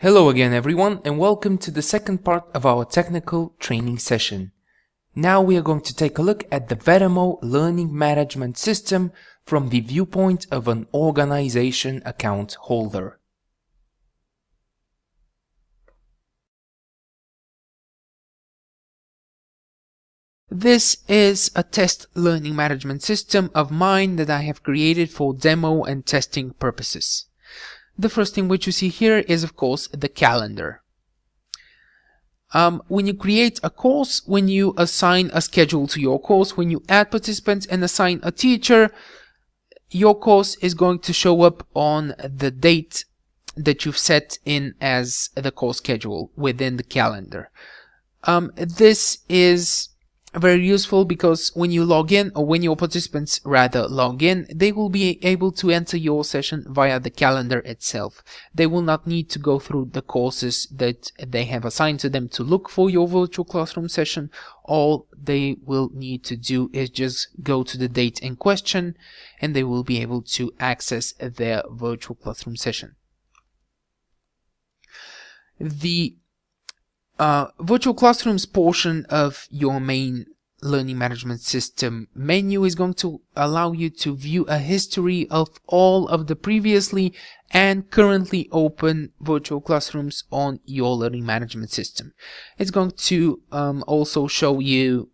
Hello again everyone, and welcome to the second part of our technical training session. Now we are going to take a look at the VEDAMO learning management system from the viewpoint of an organization account holder. This is a test learning management system of mine that I have created for demo and testing purposes. The first thing which you see here is, of course, the calendar. When you create a course, when you assign a schedule to your course, when you add participants and assign a teacher, your course is going to show up on the date that you've set in as the course schedule within the calendar. This is very useful because when you log in, or when your participants rather log in, they will be able to enter your session via the calendar itself. They will not need to go through the courses that they have assigned to them to look for your virtual classroom session. All they will need to do is just go to the date in question and they will be able to access their virtual classroom session. The virtual classrooms portion of your main learning management system menu is going to allow you to view a history of all of the previously and currently open virtual classrooms on your learning management system. It's going to also show you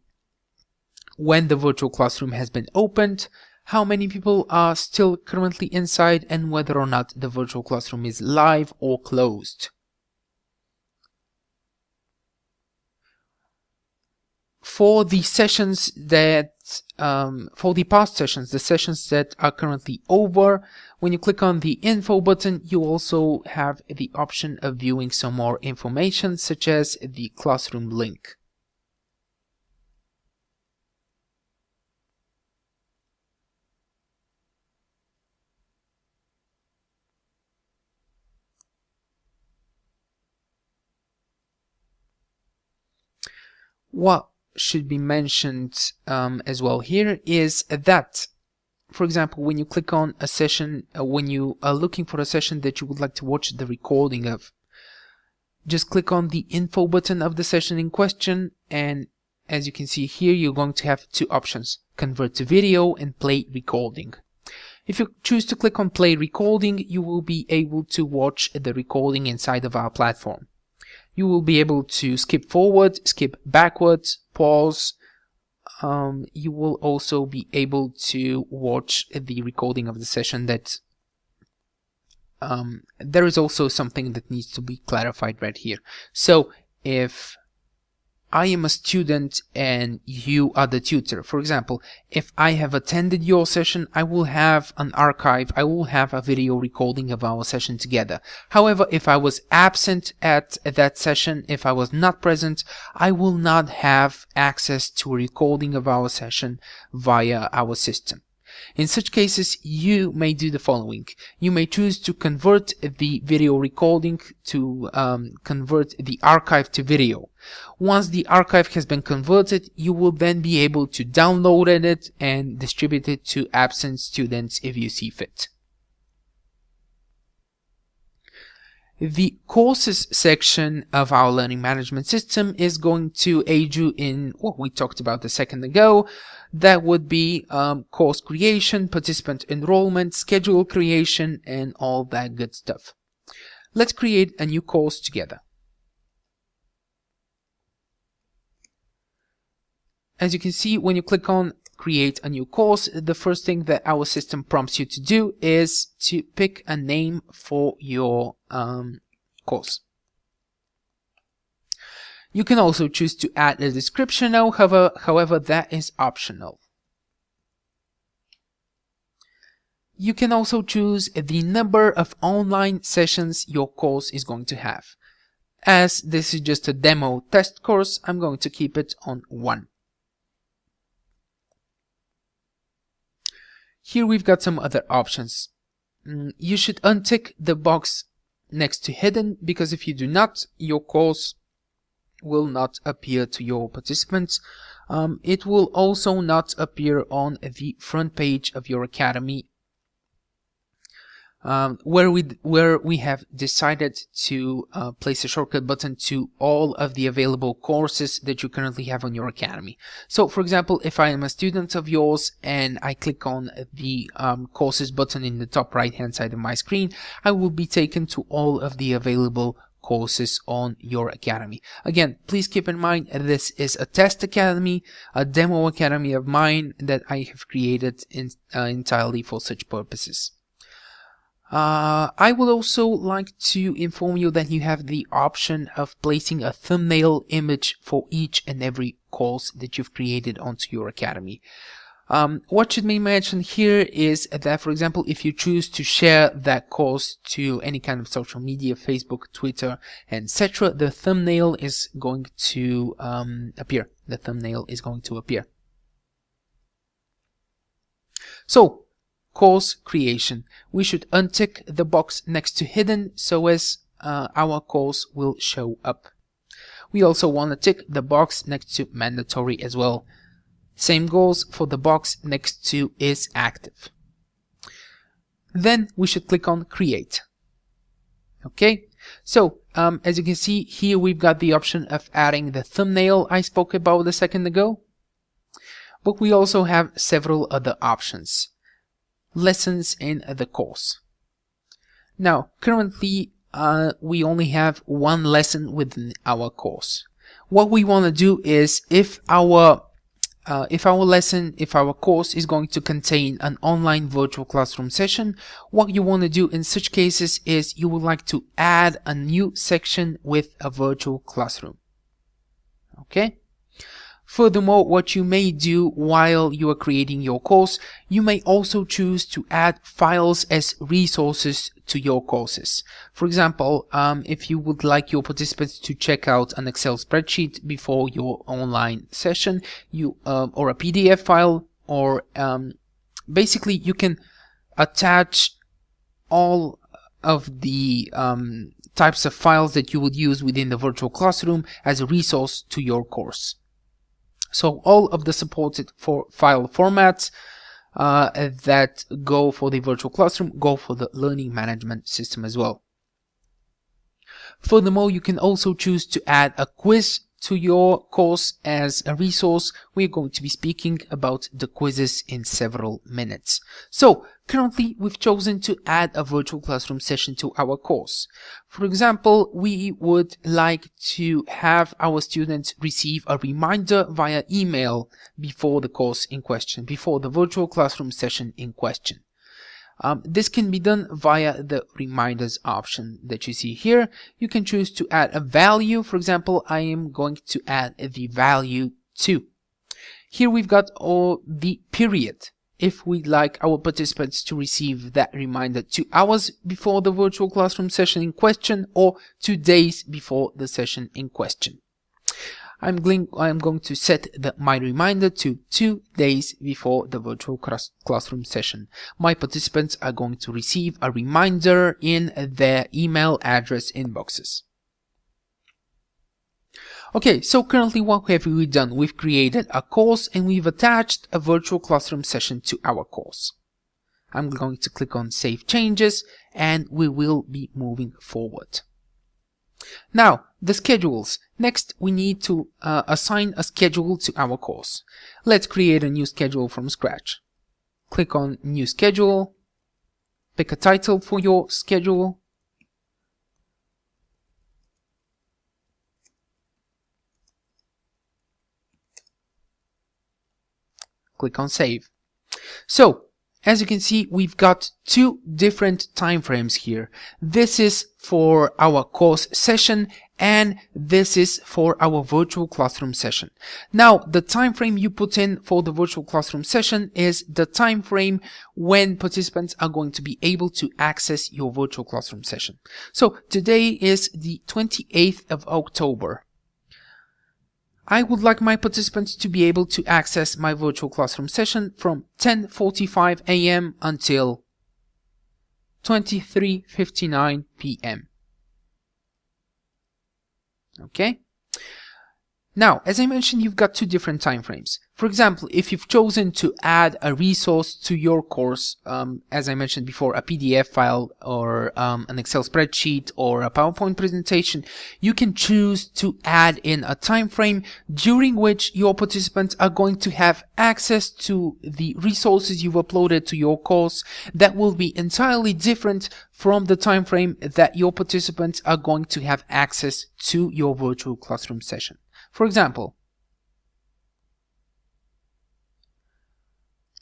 when the virtual classroom has been opened, how many people are still currently inside, and whether or not the virtual classroom is live or closed. For the sessions that, for the past sessions, the sessions that are currently over, when you click on the info button, you also have the option of viewing some more information, such as the classroom link. What should be mentioned as well here is that, for example, when you click on a session, when you are looking for a session that you would like to watch the recording of, just click on the info button of the session in question, and as you can see here, you're going to have two options: convert to video and play recording. If you choose to click on play recording, you will be able to watch the recording inside of our platform. You will be able to skip forward, skip backwards, pause. You will also be able to watch the recording of the session. That there is also something that needs to be clarified right here. So if I am a student and you are the tutor, for example, if I have attended your session, I will have an archive, I will have a video recording of our session together. However, if I was absent at that session, if I was not present, I will not have access to a recording of our session via our system. In such cases, you may do the following. You may choose to convert the video recording to convert the archive to video. Once the archive has been converted, you will then be able to download it and distribute it to absent students if you see fit. The courses section of our learning management system is going to aid you in what we talked about a second ago. That would be course creation, participant enrollment, schedule creation, and all that good stuff. Let's create a new course together. As you can see, when you click on create a new course, the first thing that our system prompts you to do is to pick a name for your course. You can also choose to add a description now, however, that is optional. You can also choose the number of online sessions your course is going to have. As this is just a demo test course, I'm going to keep it on 1. Here we've got some other options. You should untick the box next to hidden, because if you do not, your course will not appear to your participants. It will also not appear on the front page of your academy where we have decided to place a shortcut button to all of the available courses that you currently have on your academy. So for example, if I am a student of yours and I click on the courses button in the top right hand side of my screen, I will be taken to all of the available courses on your academy. Again, please keep in mind this is a test academy, a demo academy of mine that I have created entirely for such purposes. I would also like to inform you that you have the option of placing a thumbnail image for each and every course that you've created onto your academy. What should be mentioned here is that, for example, if you choose to share that course to any kind of social media, Facebook, Twitter, etc., the thumbnail is going to appear. The thumbnail is going to appear. So, course creation. We should untick the box next to hidden so as our course will show up. We also want to tick the box next to mandatory as well. Same goes for the box next to is active. Then we should click on create. Okay, so as you can see here, we've got the option of adding the thumbnail I spoke about a second ago, but we also have several other options. Lessons in the course. Now currently we only have one lesson within our course. What we want to do is if our course is going to contain an online virtual classroom session, what you want to do in such cases is you would like to add a new section with a virtual classroom. Okay? Furthermore, what you may do while you are creating your course, you may also choose to add files as resources to your courses. For example, if you would like your participants to check out an Excel spreadsheet before your online session, or a PDF file, or basically you can attach all of the types of files that you would use within the virtual classroom as a resource to your course. So all of the supported file formats that go for the virtual classroom go for the learning management system as well. Furthermore, you can also choose to add a quiz to your course as a resource. We're going to be speaking about the quizzes in several minutes. So currently we've chosen to add a virtual classroom session to our course. For example, we would like to have our students receive a reminder via email before the course in question, before the virtual classroom session in question. This can be done via the reminders option that you see here. You can choose to add a value. For example, I am going to add the value 2. Here we've got all the period. If we'd like our participants to receive that reminder 2 hours before the virtual classroom session in question, or 2 days before the session in question. I'm going to set my reminder to 2 days before the virtual classroom session. My participants are going to receive a reminder in their email address inboxes. Okay, so currently what have we done? We've created a course and we've attached a virtual classroom session to our course. I'm going to click on Save Changes and we will be moving forward. Now, the schedules. Next, we need to assign a schedule to our course. Let's create a new schedule from scratch. Click on New Schedule. Pick a title for your schedule. Click on Save. So, as you can see, we've got 2 different time frames here. This is for our course session and this is for our virtual classroom session. Now, the time frame you put in for the virtual classroom session is the time frame when participants are going to be able to access your virtual classroom session. So, today is the 28th of October. I would like my participants to be able to access my virtual classroom session from 10:45 a.m. until 23:59 p.m. Okay? Now, as I mentioned, you've got two different time frames. For example, if you've chosen to add a resource to your course, as I mentioned before, a PDF file or an Excel spreadsheet or a PowerPoint presentation, you can choose to add in a time frame during which your participants are going to have access to the resources you've uploaded to your course that will be entirely different from the time frame that your participants are going to have access to your virtual classroom session. For example,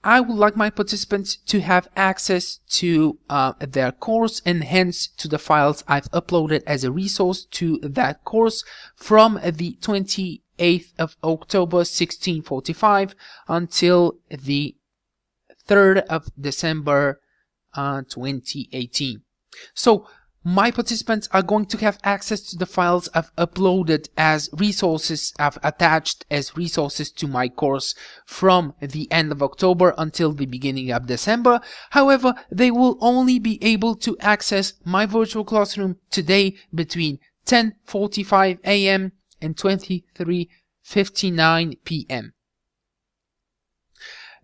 I would like my participants to have access to their course and hence to the files I've uploaded as a resource to that course from the 28th of October 1645 until the 3rd of December 2018. So my participants are going to have access to the files I've uploaded as resources, I've attached as resources to my course from the end of October until the beginning of December. However, they will only be able to access my virtual classroom today between 10:45 a.m. and 23:59 p.m.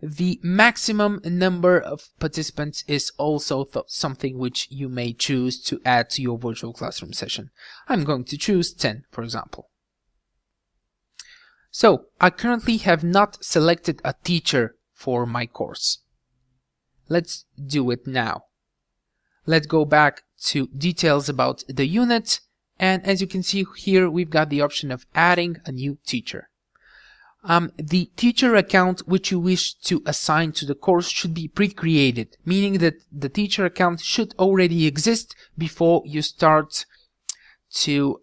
The maximum number of participants is also something which you may choose to add to your virtual classroom session. I'm going to choose 10, for example. So, I currently have not selected a teacher for my course. Let's do it now. Let's go back to details about the unit, and as you can see here, we've got the option of adding a new teacher. The teacher account which you wish to assign to the course should be pre-created, meaning that the teacher account should already exist before you start to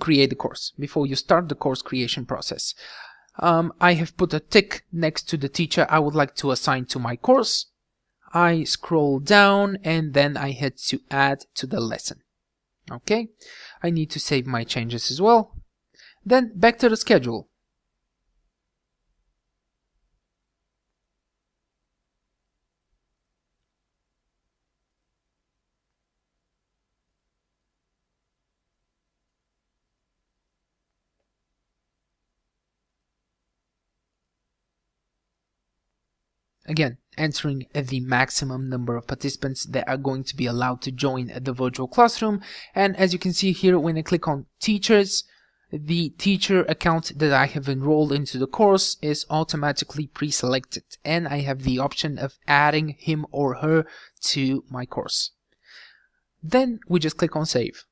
create the course, before you start the course creation process. I have put a tick next to the teacher I would like to assign to my course. I scroll down and then I hit to add to the lesson. Okay, I need to save my changes as well. Then back to the schedule. Again, entering the maximum number of participants that are going to be allowed to join the virtual classroom. And as you can see here, when I click on teachers, the teacher account that I have enrolled into the course is automatically pre-selected, and I have the option of adding him or her to my course. Then we just click on save.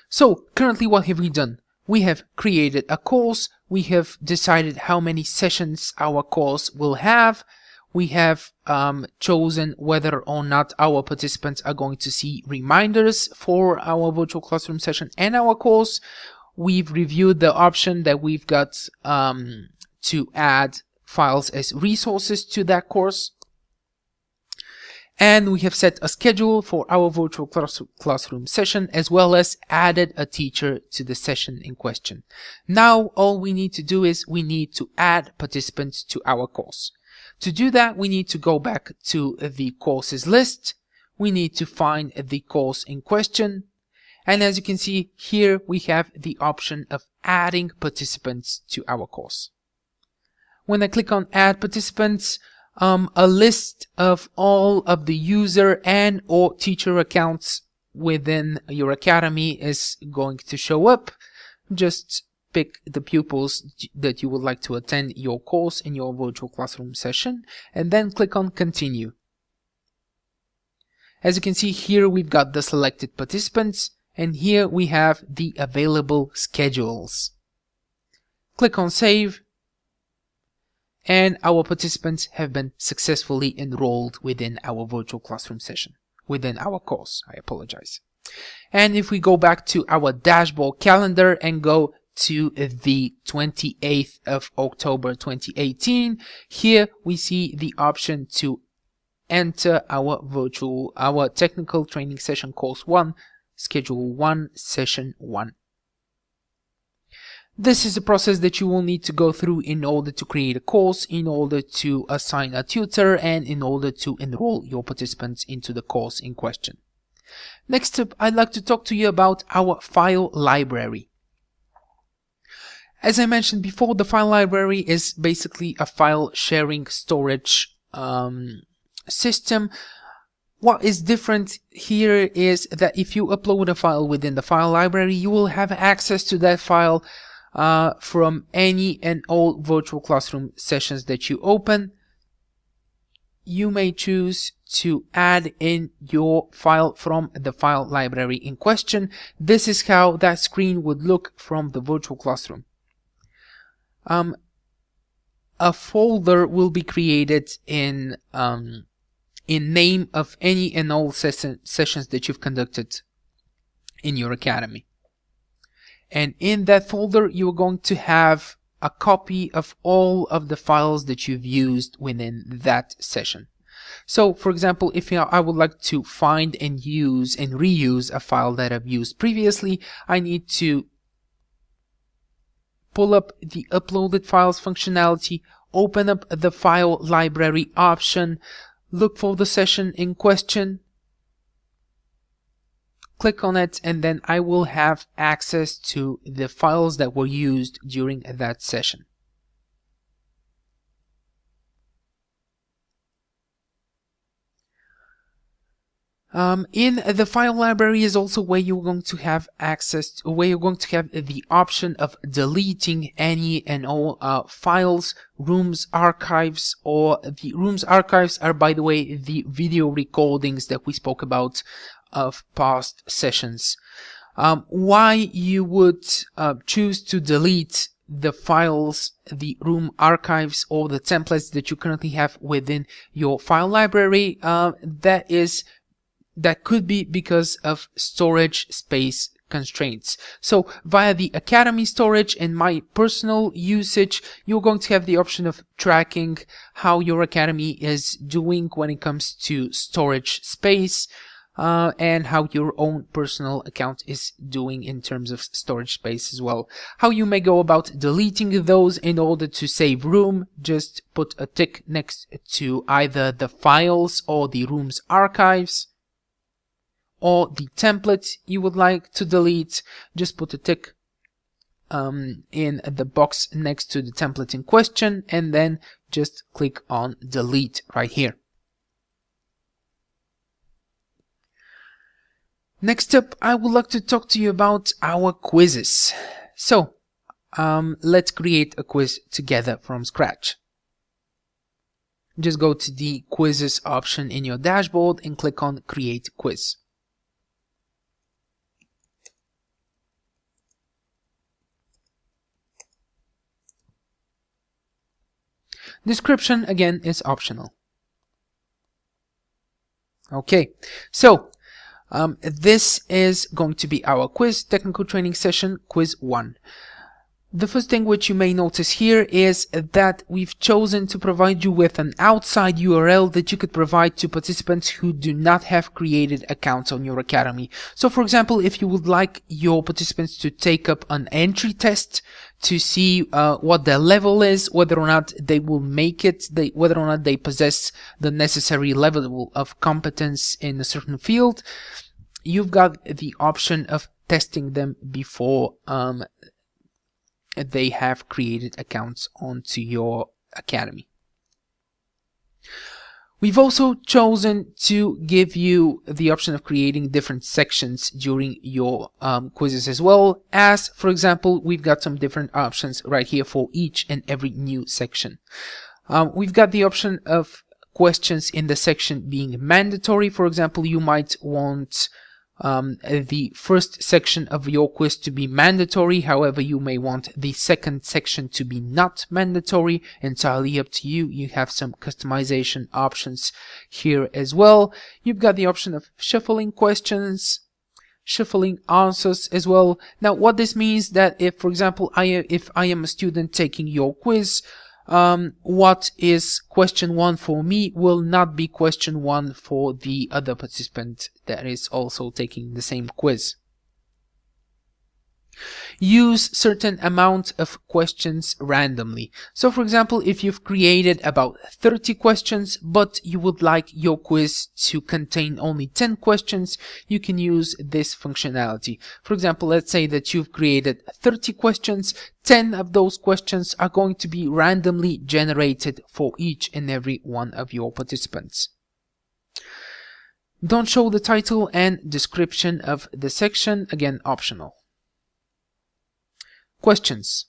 So currently, what have we done? We have created a course, we have decided how many sessions our course will have, we have chosen whether or not our participants are going to see reminders for our virtual classroom session and our course. We've reviewed the option that we've got to add files as resources to that course. And we have set a schedule for our virtual classroom session, as well as added a teacher to the session in question. Now, all we need to do is we need to add participants to our course. To do that, we need to go back to the courses list. We need to find the course in question. And as you can see here, we have the option of adding participants to our course. When I click on add participants, a list of all of the user and or teacher accounts within your academy is going to show up. Just pick the pupils that you would like to attend your course in your virtual classroom session and then click on continue. As you can see here, we've got the selected participants and here we have the available schedules. Click on save. And our participants have been successfully enrolled within our virtual classroom session, within our course, I apologize. And if we go back to our dashboard calendar and go to the 28th of October 2018, here we see the option to enter our technical training session course 1, schedule 1, session 1. This is the process that you will need to go through in order to create a course, in order to assign a tutor, and in order to enroll your participants into the course in question. Next up, I'd like to talk to you about our file library. As I mentioned before, the file library is basically a file sharing storage system. What is different here is that if you upload a file within the file library, you will have access to that file from any and all virtual classroom sessions that you open. You may choose to add in your file from the file library in question. This is how that screen would look from the virtual classroom. A folder will be created in name of any and all sessions that you've conducted in your academy. And in that folder, you're going to have a copy of all of the files that you've used within that session. So, for example, if I would like to find and use and reuse a file that I've used previously, I need to pull up the uploaded files functionality, open up the file library option, look for the session in question, click on it, and then I will have access to the files that were used during that session. In the file library is also where you're going to have access to, where you're going to have the option of deleting any and all files, rooms archives, or the rooms archives are, by the way, the video recordings that we spoke about of past sessions. Why you would choose to delete the files, the room archives, or the templates that you currently have within your file library, that could be because of storage space constraints. So via the Academy storage and my personal usage, you're going to have the option of tracking how your Academy is doing when it comes to storage space, and how your own personal account is doing in terms of storage space as well. How you may go about deleting those in order to save room: just put a tick next to either the files or the room's archives, or the template you would like to delete. Just put a tick in the box next to the template in question, and then just click on delete right here. Next up, I would like to talk to you about our quizzes. So, let's create a quiz together from scratch. Just go to the quizzes option in your dashboard and click on create quiz. Description, again, is optional. Okay, so this is going to be our quiz, technical training session, quiz 1. The first thing which you may notice here is that we've chosen to provide you with an outside URL that you could provide to participants who do not have created accounts on your Academy. So for example, if you would like your participants to take up an entry test to see what their level is, whether or not they will make it, whether or not they possess the necessary level of competence in a certain field, you've got the option of testing them before they have created accounts onto your Academy. We've also chosen to give you the option of creating different sections during your quizzes as well, as for example, we've got some different options right here for each and every new section. We've got the option of questions in the section being mandatory. For example, you might want the first section of your quiz to be mandatory. However, you may want the second section to be not mandatory. Entirely up to you. You have some customization options here as well. You've got the option of shuffling questions, shuffling answers as well. Now, what this means that if, for example, if I am a student taking your quiz, what is question 1 for me will not be question 1 for the other participant that is also taking the same quiz. Use certain amount of questions randomly. So for example, if you've created about 30 questions, but you would like your quiz to contain only 10 questions, you can use this functionality. For example, let's say that you've created 30 questions, 10 of those questions are going to be randomly generated for each and every one of your participants. Don't show the title and description of the section, again optional. Questions.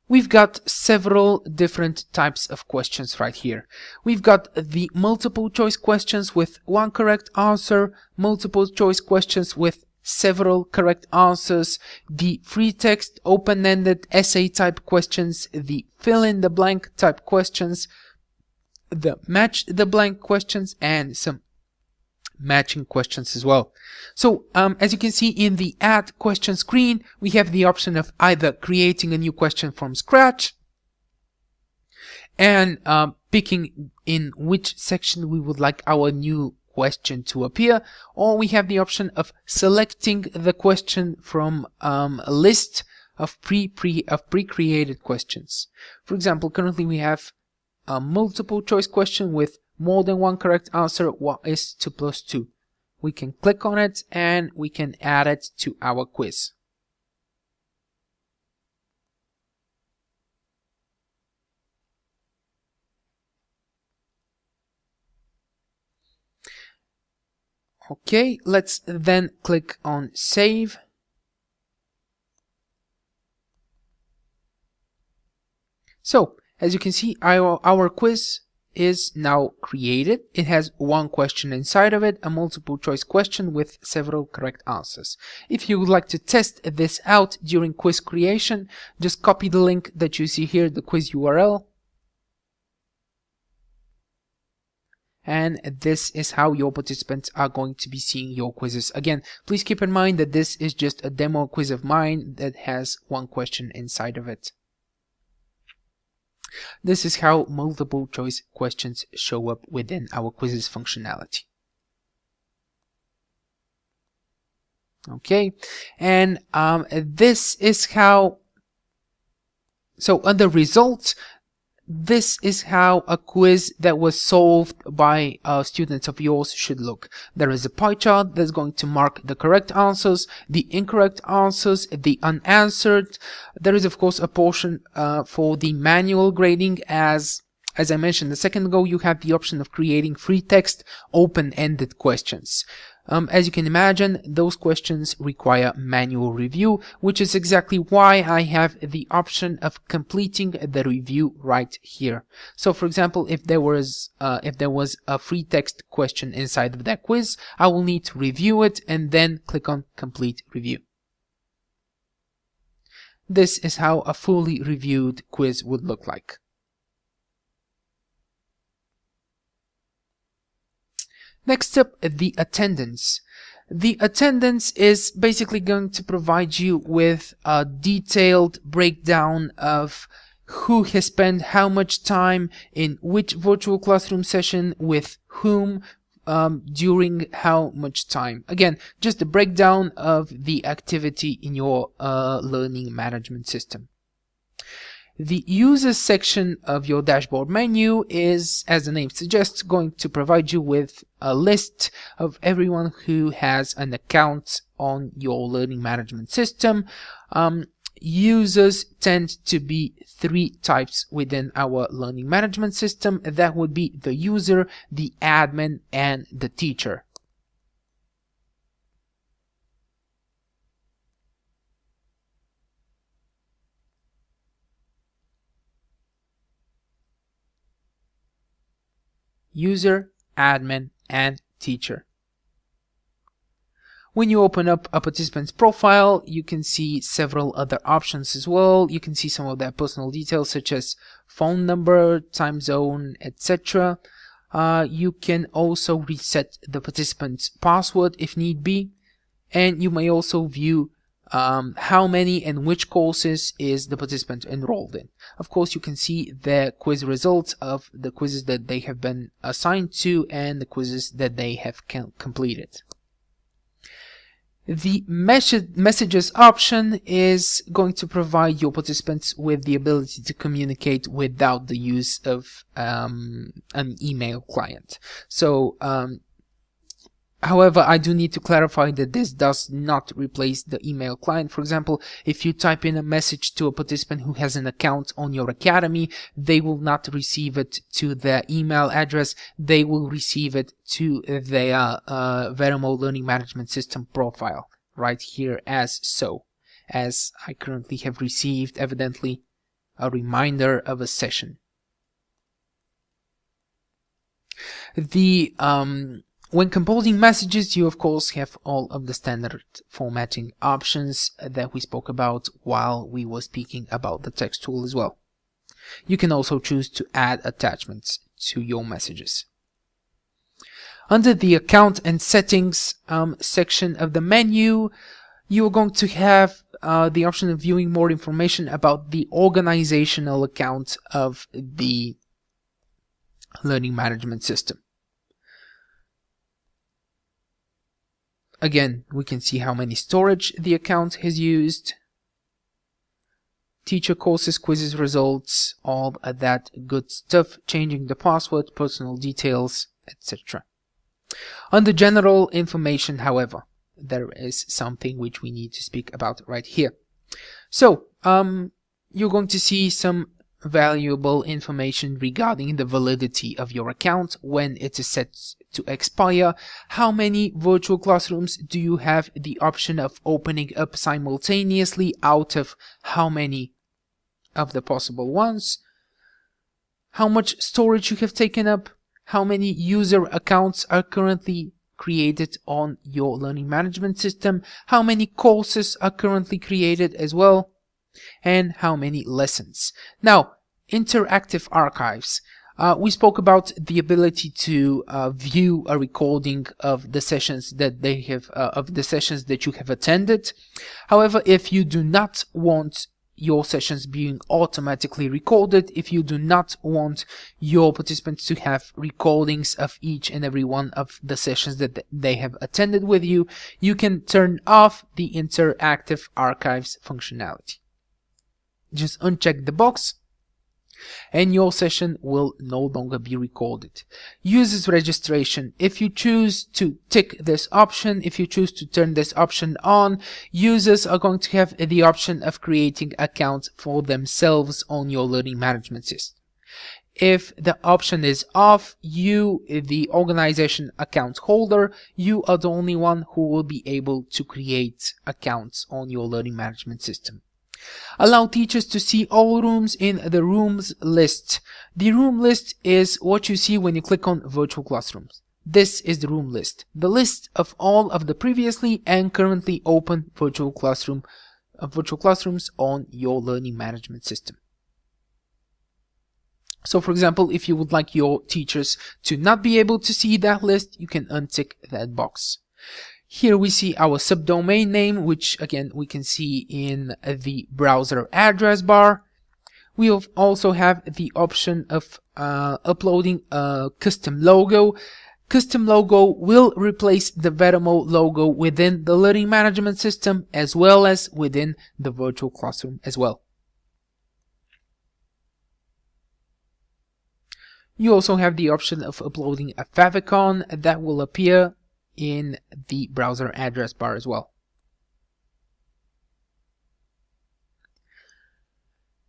We've got several different types of questions right here. We've got the multiple choice questions with one correct answer, multiple choice questions with several correct answers, the free text open-ended essay type questions, the fill in the blank type questions, the match the blank questions, and some matching questions as well. So as you can see in the add question screen, we have the option of either creating a new question from scratch and picking in which section we would like our new question to appear, or we have the option of selecting the question from a list of pre-created questions. For example, currently we have a multiple choice question with more than one correct answer. What is 2 plus 2? We can click on it and we can add it to our quiz. Okay, let's then click on Save. So, as you can see, our quiz is now created. It has one question inside of it, a multiple choice question with several correct answers. If you would like to test this out during quiz creation, just copy the link that you see here, the quiz URL. And this is how your participants are going to be seeing your quizzes. Again, please keep in mind that this is just a demo quiz of mine that has one question inside of it. This is how multiple choice questions show up within our quizzes functionality. Okay, and this is how, so under results, this is how a quiz that was solved by students of yours should look. There is a pie chart that's going to mark the correct answers, the incorrect answers, the unanswered. There is of course a portion for the manual grading. As I mentioned a second ago, you have the option of creating free text open-ended questions. As you can imagine, those questions require manual review, which is exactly why I have the option of completing the review right here. So for example, if there was a free text question inside of that quiz, I will need to review it and then click on complete review. This is how a fully reviewed quiz would look like. Next up, the attendance. The attendance is basically going to provide you with a detailed breakdown of who has spent how much time in which virtual classroom session with whom during how much time. Again, just a breakdown of the activity in your learning management system. The users section of your dashboard menu is, as the name suggests, going to provide you with a list of everyone who has an account on your learning management system. Users tend to be 3 types within our learning management system. That would be the user, the admin, and the teacher. User, admin, and teacher. When you open up a participant's profile, you can see several other options as well. You can see some of their personal details such as phone number, time zone, etc. You can also reset the participant's password if need be, and you may also view how many and which courses is the participant enrolled in. Of course, you can see the quiz results of the quizzes that they have been assigned to and the quizzes that they have completed. The messages option is going to provide your participants with the ability to communicate without the use of an email client. So, however, I do need to clarify that this does not replace the email client. For example, if you type in a message to a participant who has an account on your academy, they will not receive it to their email address. They will receive it to their VEDAMO Learning Management System profile right here, as I currently have received, evidently, a reminder of a session. When composing messages, you of course have all of the standard formatting options that we spoke about while we were speaking about the text tool as well. You can also choose to add attachments to your messages. Under the Account and Settings section of the menu, you are going to have the option of viewing more information about the organizational account of the learning management system. Again, we can see how many storage the account has used, teacher courses, quizzes, results, all of that good stuff, changing the password, personal details, etc. Under general information, however, there is something which we need to speak about right here. So, you're going to see some valuable information regarding the validity of your account, when it is set to expire, how many virtual classrooms do you have the option of opening up simultaneously out of how many of the possible ones, how much storage you have taken up, how many user accounts are currently created on your learning management system, how many courses are currently created as well, and how many lessons. Now, interactive archives. We spoke about the ability to view a recording of the sessions that you have attended. However, if you do not want your sessions being automatically recorded, if you do not want your participants to have recordings of each and every one of the sessions that they have attended with you, you can turn off the interactive archives functionality. Just uncheck the box and your session will no longer be recorded. Users registration. If you choose to tick this option, if you choose to turn this option on, users are going to have the option of creating accounts for themselves on your learning management system. If the option is off, you, the organization account holder, you are the only one who will be able to create accounts on your learning management system. Allow teachers to see all rooms in the rooms list. The room list is what you see when you click on virtual classrooms. This is the room list, the list of all of the previously and currently open virtual classrooms on your learning management system. So, for example, if you would like your teachers to not be able to see that list, you can untick that box. Here we see our subdomain name, which again we can see in the browser address bar. We also have the option of uploading a custom logo. Custom logo will replace the VEDAMO logo within the learning management system as well as within the virtual classroom as well. You also have the option of uploading a favicon that will appear in the browser address bar as well.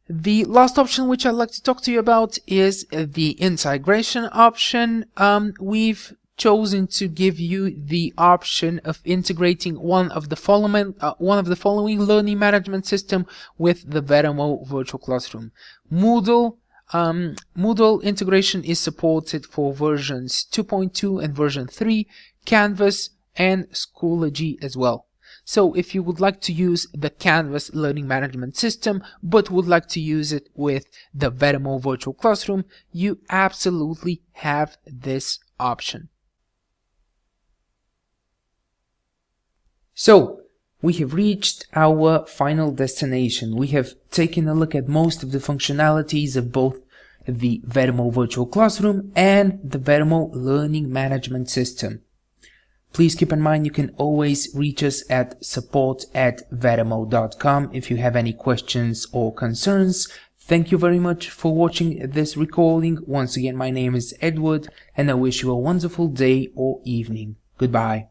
The last option which I'd like to talk to you about is the integration option. We've chosen to give you the option of integrating one of the following learning management system with the VEDAMO virtual classroom. Moodle integration is supported for versions 2.2 and version 3, Canvas and Schoology as well. So if you would like to use the Canvas learning management system but would like to use it with the VEDAMO virtual classroom, you absolutely have this option. So we have reached our final destination. We have taken a look at most of the functionalities of both the VEDAMO virtual classroom and the VEDAMO learning management system. Please keep in mind you can always reach us at support@vedamo.com if you have any questions or concerns. Thank you very much for watching this recording. Once again, my name is Edward, and I wish you a wonderful day or evening. Goodbye.